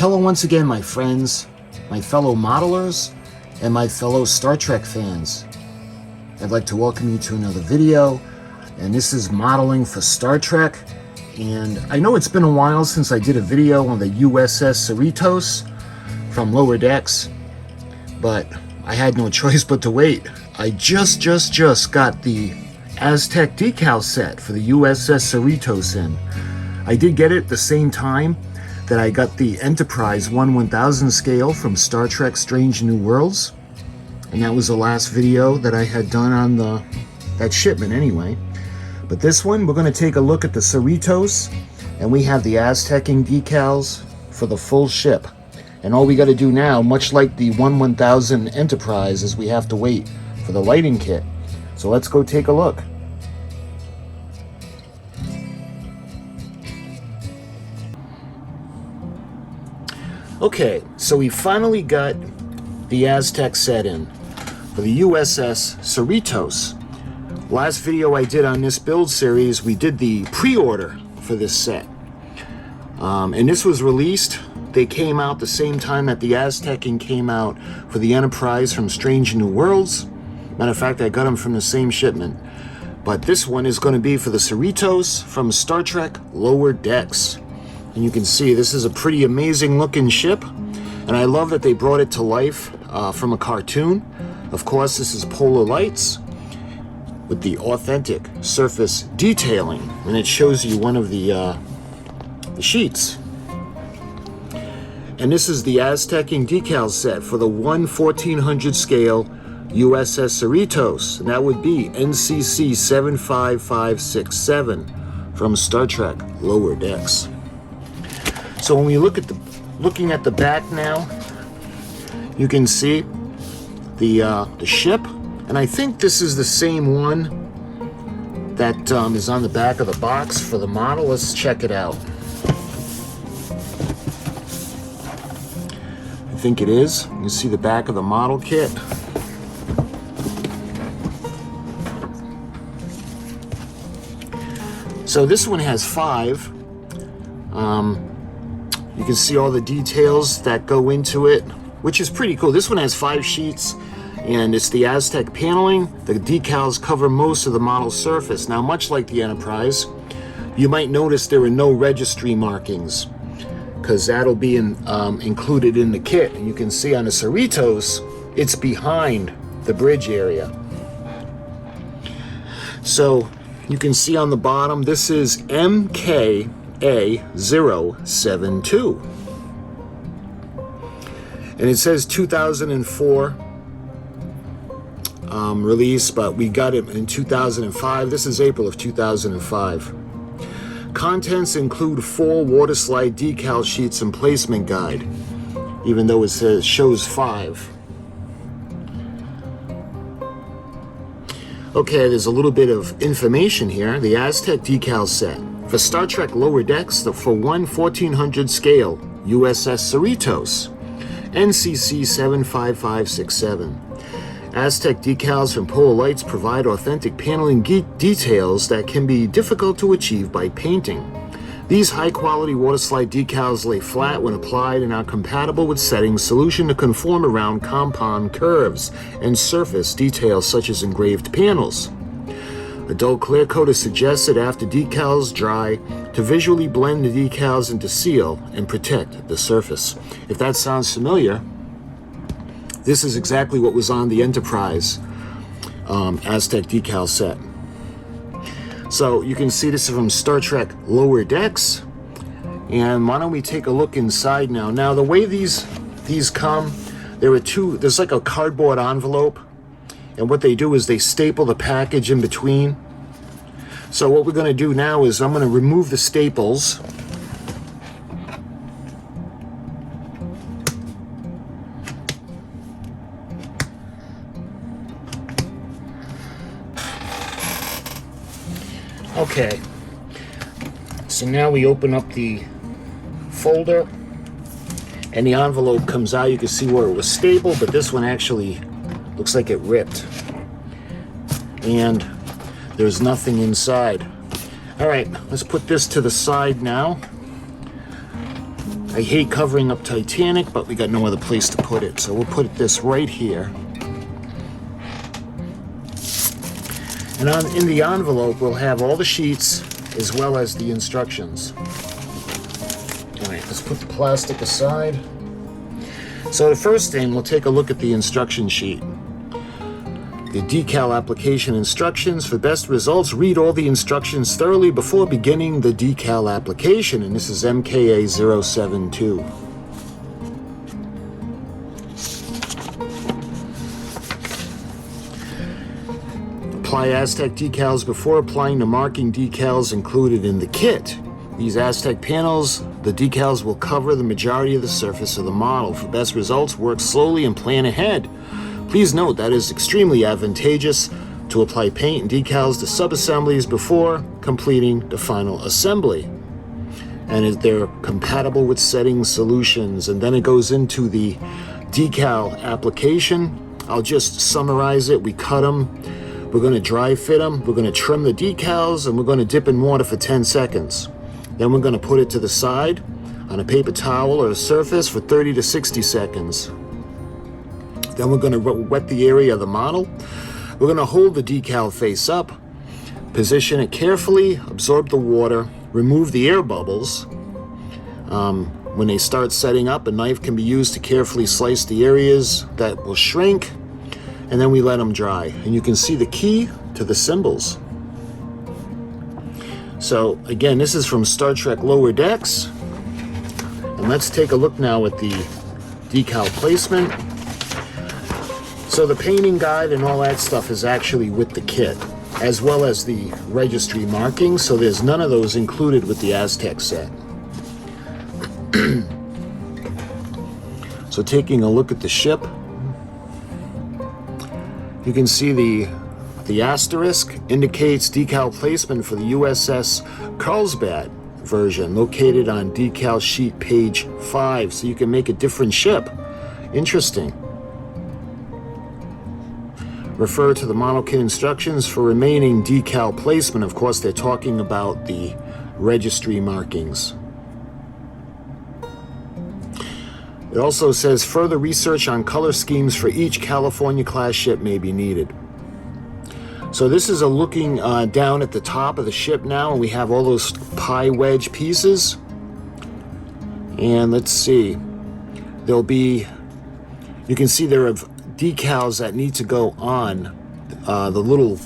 hello once again, my friends, my fellow modelers, and my fellow Star Trek fans. I'd like to welcome you to another video, and this is modeling for Star Trek. And I know it's been a while since I did a video on the USS Cerritos from Lower Decks, but I had no choice but to wait. I just got the Aztec Decal set for the USS Cerritos in. I did get it at the same time that I got the Enterprise 1/1000 scale from Star Trek Strange New Worlds, and that was the last video that I had done on that shipment anyway. But this one, we're going to take a look at the Cerritos, and we have the Aztec decals for the full ship. And all we got to do now, much like the 1/1000 Enterprise, is we have to wait for the lighting kit. So let's go take a look. Okay, so we finally got the Aztec set in for the USS Cerritos. Last video I did on this build series, we did the pre-order for this set. And this was released. They came out the same time that the Aztec came out for the Enterprise from Strange New Worlds. Matter of fact, I got them from the same shipment. But this one is going to be for the Cerritos from Star Trek Lower Decks. And you can see this is a pretty amazing looking ship, and I love that they brought it to life from a cartoon. Of course, this is polar lights with the authentic surface detailing, and it shows you one of the sheets. And this is the Aztec decal set for the 1/1400 scale USS Cerritos, and that would be NCC-75567 from Star Trek Lower Decks. So when we looking at the back now, you can see the ship, and I think this is the same one that is on the back of the box for the model. Let's check it out. I think it is. You can see the back of the model kit. So this one has 5. You can see all the details that go into it, which is pretty cool. This one has 5 sheets, and it's the Aztec paneling. The decals cover most of the model surface. Now, much like the Enterprise, you might notice there are no registry markings, because that'll be included in the kit. And you can see on the Cerritos, it's behind the bridge area. So you can see on the bottom, this is MKA072, and it says 2004 release, but we got it in 2005. This is April of 2005. Contents include 4 water slide decal sheets and placement guide, even though it shows 5. Okay, there's a little bit of information here. The Aztec decal set for Star Trek Lower Decks, for 1/1400 scale USS Cerritos, NCC-75567. Aztec decals from polar lights provide authentic paneling details that can be difficult to achieve by painting. These high-quality waterslide decals lay flat when applied and are compatible with settings solution to conform around compound curves and surface details such as engraved panels. A dull clear coat is suggested after decals dry to visually blend the decals and to seal and protect the surface. If that sounds familiar, this is exactly what was on the Enterprise Aztec decal set. So you can see this is from Star Trek Lower Decks. And why don't we take a look inside now. Now the way these come, there's like a cardboard envelope, and what they do is they staple the package in between. So what we're going to do now is I'm going to remove the staples. Okay, so now we open up the folder, and the envelope comes out. You can see where it was stapled, but this one actually looks like it ripped, and there's nothing inside. All right, let's put this to the side now. I hate covering up Titanic, but we got no other place to put it, so we'll put this right here. And in the envelope, we'll have all the sheets as well as the instructions. All right, let's put the plastic aside. So the first thing, we'll take a look at the instruction sheet. The decal application instructions. For best results, read all the instructions thoroughly before beginning the decal application. And this is MKA 072. Apply Aztec decals before applying the marking decals included in the kit. These Aztec panels, the decals will cover the majority of the surface of the model. For best results, work slowly and plan ahead. Please note that it is extremely advantageous to apply paint and decals to sub-assemblies before completing the final assembly. And they're compatible with setting solutions. And then it goes into the decal application. I'll just summarize it. We cut them. We're going to dry fit them. We're going to trim the decals, and we're going to dip in water for 10 seconds. Then we're going to put it to the side on a paper towel or a surface for 30 to 60 seconds. Then we're going to wet the area of the model. We're going to hold the decal face up, position it carefully, absorb the water, remove the air bubbles. When they start setting up, a knife can be used to carefully slice the areas that will shrink, and then we let them dry. And you can see the key to the symbols. So again, this is from Star Trek Lower Decks. And let's take a look now at the decal placement. So the painting guide and all that stuff is actually with the kit, as well as the registry markings, so there's none of those included with the Aztec set. So taking a look at the ship, you can see the asterisk indicates decal placement for the USS Carlsbad version, located on decal sheet page 5, so you can make a different ship. Interesting. Refer to the model kit instructions for remaining decal placement. Of course, they're talking about the registry markings. It also says further research on color schemes for each California class ship may be needed. So this is a looking down at the top of the ship now, and we have all those pie wedge pieces. And let's see, there'll be, you can see there are decals that need to go on the little,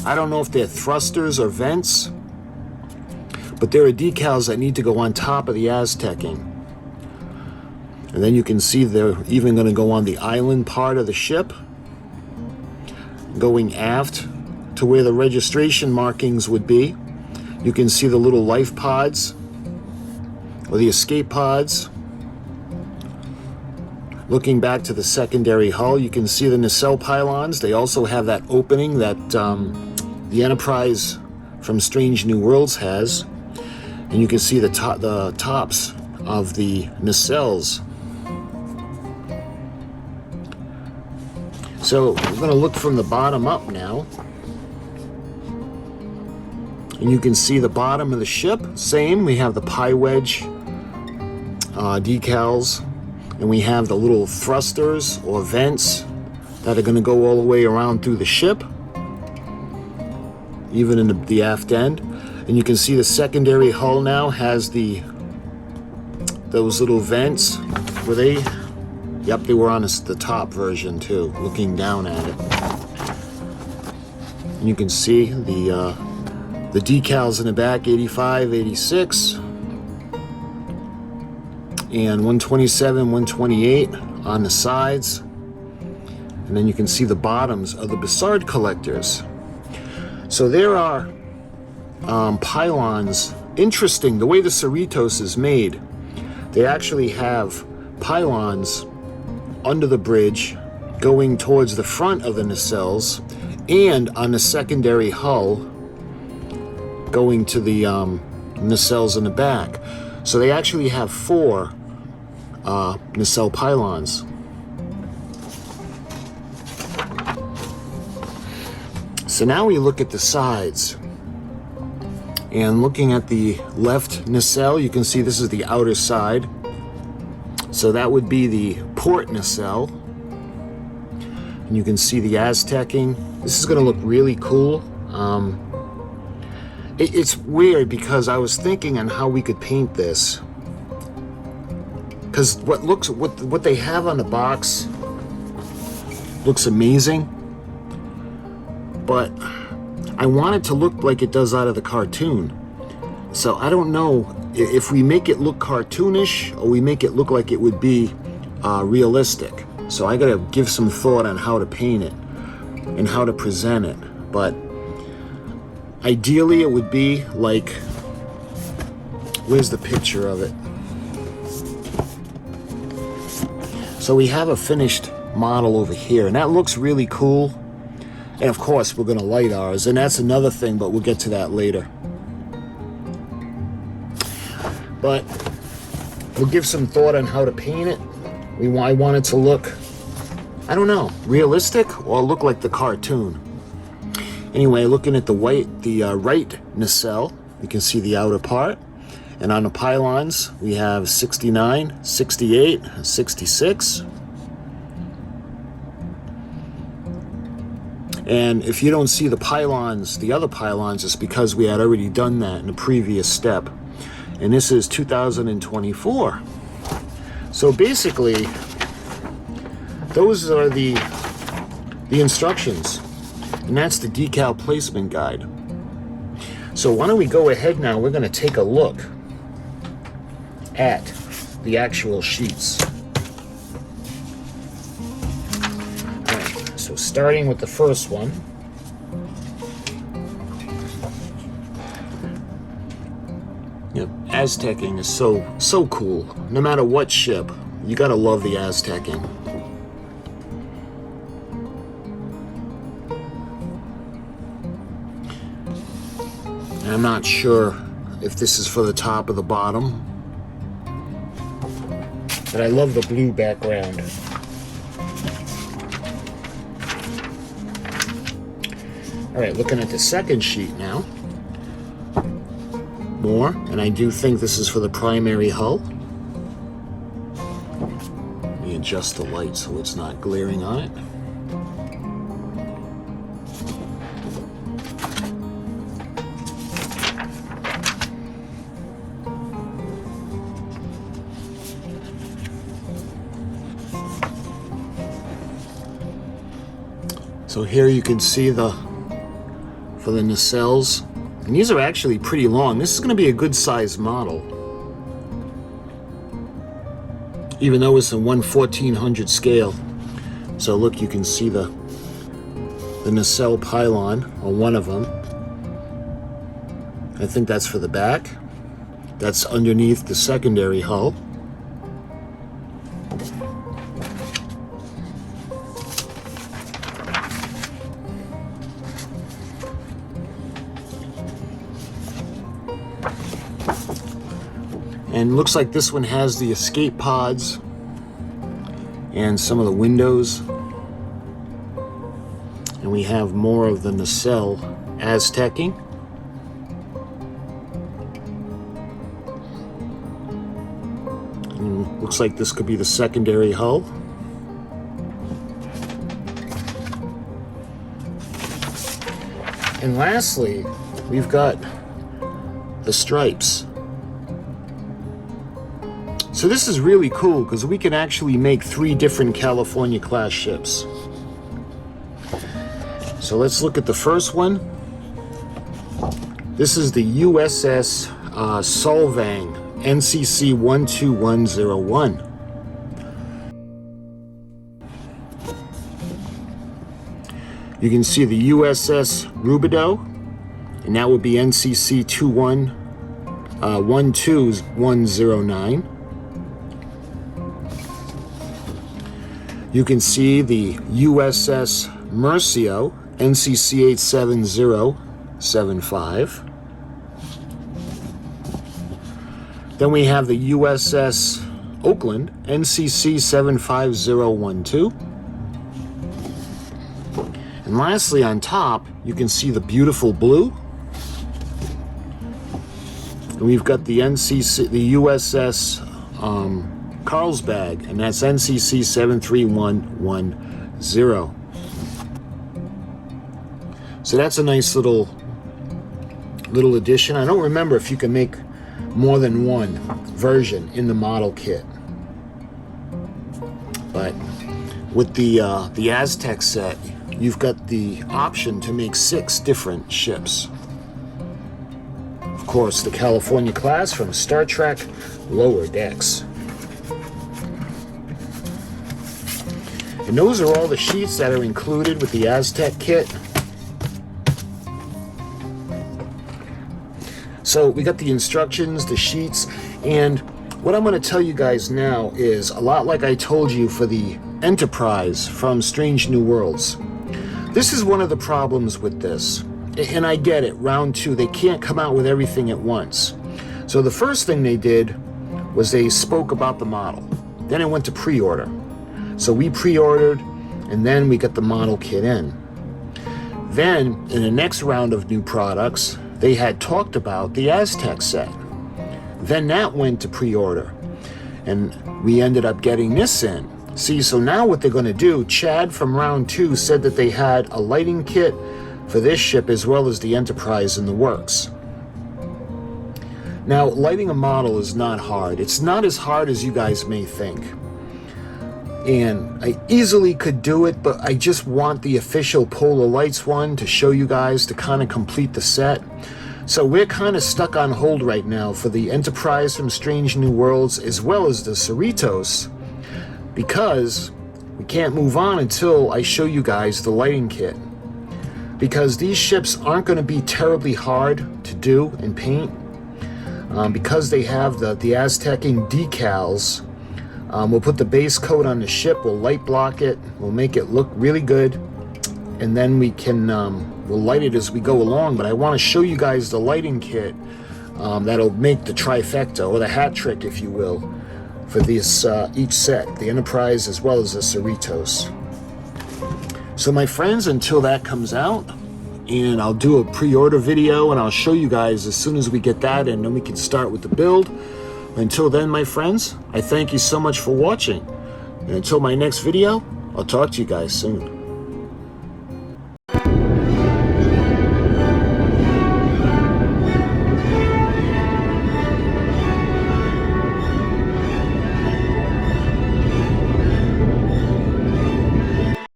I don't know if they're thrusters or vents, but there are decals that need to go on top of the Aztecing. And then you can see they're even going to go on the island part of the ship, going aft to where the registration markings would be. You can see the little life pods or the escape pods. Looking back to the secondary hull, you can see the nacelle pylons. They also have that opening that the Enterprise from Strange New Worlds has. And you can see the tops of the nacelles. So we're going to look from the bottom up now. And you can see the bottom of the ship. Same, we have the pie wedge decals. And we have the little thrusters or vents that are going to go all the way around through the ship, even in the aft end. And you can see the secondary hull now has those little vents. Were they? Yep, they were on the top version too, looking down at it. And you can see the decals in the back, 85, 86. And 127, 128 on the sides. And then you can see the bottoms of the Bassard collectors. So there are pylons. Interesting, the way the Cerritos is made, they actually have pylons under the bridge going towards the front of the nacelles and on the secondary hull going to the nacelles in the back. So they actually have 4 nacelle pylons. So now we look at the sides. And looking at the left nacelle, you can see this is the outer side. So that would be the port nacelle. And you can see the Aztecing. This is going to look really cool. It's weird because I was thinking on how we could paint this. Because what they have on the box looks amazing, but I want it to look like it does out of the cartoon. So I don't know if we make it look cartoonish or we make it look like it would be realistic. So I gotta give some thought on how to paint it and how to present it. But ideally it would be like, where's the picture of it? So we have a finished model over here, and that looks really cool. And of course we're going to light ours, and that's another thing, but we'll get to that later. But we'll give some thought on how to paint it. I want it to look, I don't know, realistic or look like the cartoon. Anyway, looking at the right nacelle, you can see the outer part. And on the pylons, we have 69, 68, 66. And if you don't see the pylons, the other pylons, it's because we had already done that in the previous step. And this is 2024. So basically, those are the instructions. And that's the decal placement guide. So why don't we go ahead now, we're going to take a look at the actual sheets. Alright, so starting with the first one. Yep, Aztecing is so cool. No matter what ship, you gotta love the Aztecing. And I'm not sure if this is for the top or the bottom, but I love the blue background. Alright, looking at the second sheet now. More, and I do think this is for the primary hull. Let me adjust the light so it's not glaring on it. So here you can see for the nacelles, and these are actually pretty long. This is going to be a good size model, even though it's a 1/1400 scale. So look, you can see the nacelle pylon on one of them. I think that's for the back. That's underneath the secondary hull. And looks like this one has the escape pods and some of the windows. And we have more of the nacelle Aztecing. And looks like this could be the secondary hull. And lastly, we've got the stripes. So this is really cool because we can actually make 3 different California class ships. So let's look at the first one. This is the USS Solvang NCC-12101. You can see the USS Rubido, and that would be NCC-12109. You can see the USS Mercio, NCC-87075. Then we have the USS Oakland, NCC-75012. And lastly, on top, you can see the beautiful blue. And we've got the USS Carlsbad, and that's NCC-75567. So that's a nice little addition. I don't remember if you can make more than one version in the model kit, but with the Aztec set, you've got the option to make 6 different ships. Of course, the California class from Star Trek, Lower Decks. And those are all the sheets that are included with the Aztec kit. So we got the instructions, the sheets, and what I'm going to tell you guys now is a lot like I told you for the Enterprise from Strange New Worlds. This is one of the problems with this, and I get it, round 2, they can't come out with everything at once. So the first thing they did was they spoke about the model. Then it went to pre-order. So we pre-ordered, and then we got the model kit in. Then, in the next round of new products, they had talked about the Aztec set. Then that went to pre-order, and we ended up getting this in. See, so now what they're going to do, Chad from round 2 said that they had a lighting kit for this ship as well as the Enterprise in the works. Now, lighting a model is not hard. It's not as hard as you guys may think. And I easily could do it, but I just want the official Polar Lights one to show you guys to kind of complete the set. So we're kind of stuck on hold right now for the Enterprise from Strange New Worlds as well as the Cerritos, because we can't move on until I show you guys the lighting kit. Because these ships aren't going to be terribly hard to do and paint. Because they have the Aztec decals. We'll put the base coat on the ship, we'll light block it, we'll make it look really good, and then we can we'll light it as we go along. But I want to show you guys the lighting kit that'll make the trifecta, or the hat trick if you will, for this each set, the Enterprise as well as the Cerritos. So my friends, until that comes out, and I'll do a pre-order video and I'll show you guys as soon as we get that, and then we can start with the build. Until then, my friends, I thank you so much for watching. And until my next video, I'll talk to you guys soon.